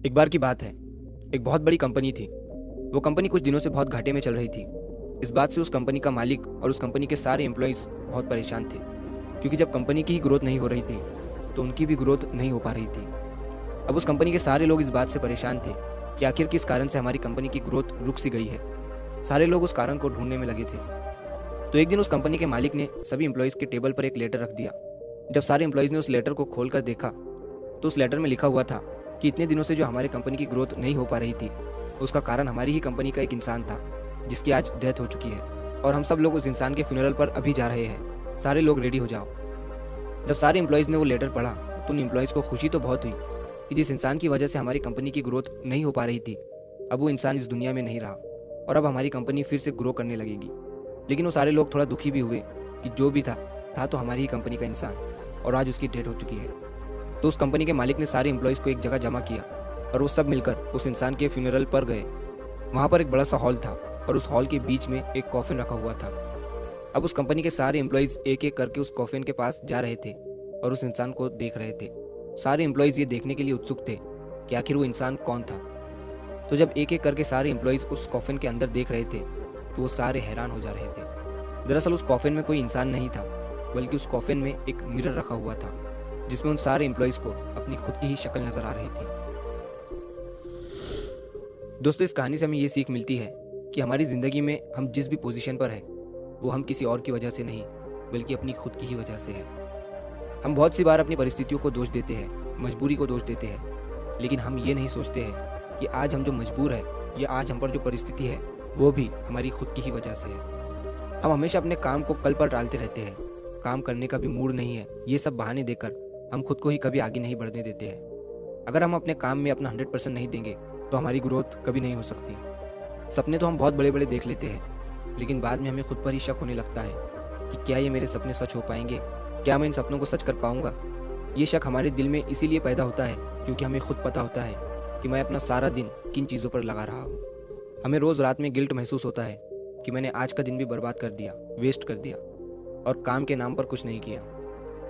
एक बार की बात है, एक बहुत बड़ी कंपनी थी। वो कंपनी कुछ दिनों से बहुत घाटे में चल रही थी। इस बात से उस कंपनी का मालिक और उस कंपनी के सारे एम्प्लॉयज़ बहुत परेशान थे, क्योंकि जब कंपनी की ही ग्रोथ नहीं हो रही थी तो उनकी भी ग्रोथ नहीं हो पा रही थी। अब उस कंपनी के सारे लोग इस बात से परेशान थे कि आखिर किस कारण से हमारी कंपनी की ग्रोथ रुक सी गई है। सारे लोग उस कारण को ढूंढने में लगे थे। तो एक दिन उस कंपनी के मालिक ने सभी एम्प्लॉयज़ के टेबल पर एक लेटर रख दिया। जब सारे एम्प्लॉयज़ ने उस लेटर को खोल कर देखा तो उस लेटर में लिखा हुआ था कि इतने दिनों से जो हमारी कंपनी की ग्रोथ नहीं हो पा रही थी, उसका कारण हमारी ही कंपनी का एक इंसान था, जिसकी आज डेथ हो चुकी है, और हम सब लोग उस इंसान के फ्यूनरल पर अभी जा रहे हैं। सारे लोग रेडी हो जाओ। जब सारे एम्प्लॉयज़ ने वो लेटर पढ़ा तो उन एम्प्लॉयज़ को खुशी तो बहुत हुई कि जिस इंसान की वजह से हमारी कंपनी की ग्रोथ नहीं हो पा रही थी, अब वो इंसान इस दुनिया में नहीं रहा और अब हमारी कंपनी फिर से ग्रो करने लगेगी। लेकिन वो सारे लोग थोड़ा दुखी भी हुए कि जो भी था तो हमारी ही कंपनी का इंसान, और आज उसकी डेथ हो चुकी है। तो उस कंपनी के मालिक ने सारे एम्प्लॉयज़ को एक जगह जमा किया और वो सब मिलकर उस इंसान के फ्यूनरल पर गए। वहाँ पर एक बड़ा सा हॉल था और उस हॉल के बीच में एक कॉफिन रखा हुआ था। अब उस कंपनी के सारे एम्प्लॉयज़ एक एक करके उस कॉफिन के पास जा रहे थे और उस इंसान को देख रहे थे। सारे एम्प्लॉयज़ ये देखने के लिए उत्सुक थे कि आखिर वो इंसान कौन था। तो जब एक एक करके सारे एम्प्लॉयज़ उस कॉफिन के अंदर देख रहे थे तो वो सारे हैरान हो जा रहे थे। दरअसल उस कॉफिन में कोई इंसान नहीं था, बल्कि उस कॉफिन में एक मिरर रखा हुआ था, जिसमें उन सारे एम्प्लॉयज़ को अपनी खुद की ही शक्ल नजर आ रही थी। दोस्तों, इस कहानी से हमें ये सीख मिलती है कि हमारी ज़िंदगी में हम जिस भी पोजीशन पर है वो हम किसी और की वजह से नहीं, बल्कि अपनी खुद की ही वजह से है। हम बहुत सी बार अपनी परिस्थितियों को दोष देते हैं, मजबूरी को दोष देते हैं, लेकिन हम ये नहीं सोचते हैं कि आज हम जो मजबूर है या आज हम पर जो परिस्थिति है वो भी हमारी खुद की ही वजह से है। हम हमेशा अपने काम को कल पर टालते रहते हैं। काम करने का भी मूड नहीं है, ये सब बहाने देकर हम खुद को ही कभी आगे नहीं बढ़ने देते हैं। अगर हम अपने काम में अपना 100% नहीं देंगे तो हमारी ग्रोथ कभी नहीं हो सकती। सपने तो हम बहुत बड़े बड़े देख लेते हैं, लेकिन बाद में हमें खुद पर ही शक होने लगता है कि क्या ये मेरे सपने सच हो पाएंगे, क्या मैं इन सपनों को सच कर पाऊंगा। ये शक हमारे दिल में इसीलिए पैदा होता है क्योंकि हमें खुद पता होता है कि मैं अपना सारा दिन किन चीज़ों पर लगा रहा हूँ। हमें रोज़ रात में गिल्ट महसूस होता है कि मैंने आज का दिन भी बर्बाद कर दिया, वेस्ट कर दिया, और काम के नाम पर कुछ नहीं किया।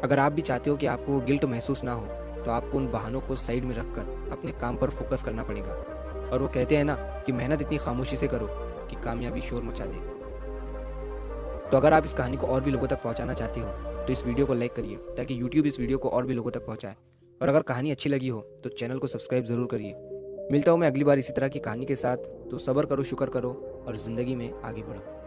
अगर आप भी चाहते हो कि आपको वो गिल्ट महसूस ना हो तो आपको उन बहानों को साइड में रखकर अपने काम पर फोकस करना पड़ेगा। और वो कहते हैं ना कि मेहनत इतनी खामोशी से करो कि कामयाबी शोर मचा दे। तो अगर आप इस कहानी को और भी लोगों तक पहुंचाना चाहते हो तो इस वीडियो को लाइक करिए, ताकि यूट्यूब इस वीडियो को और भी लोगों तक पहुंचाए। और अगर कहानी अच्छी लगी हो तो चैनल को सब्सक्राइब ज़रूर करिए। मिलता हूँ मैं अगली बार इसी तरह की कहानी के साथ। तो सब्र करो, शुक्र करो और ज़िंदगी में आगे बढ़ो।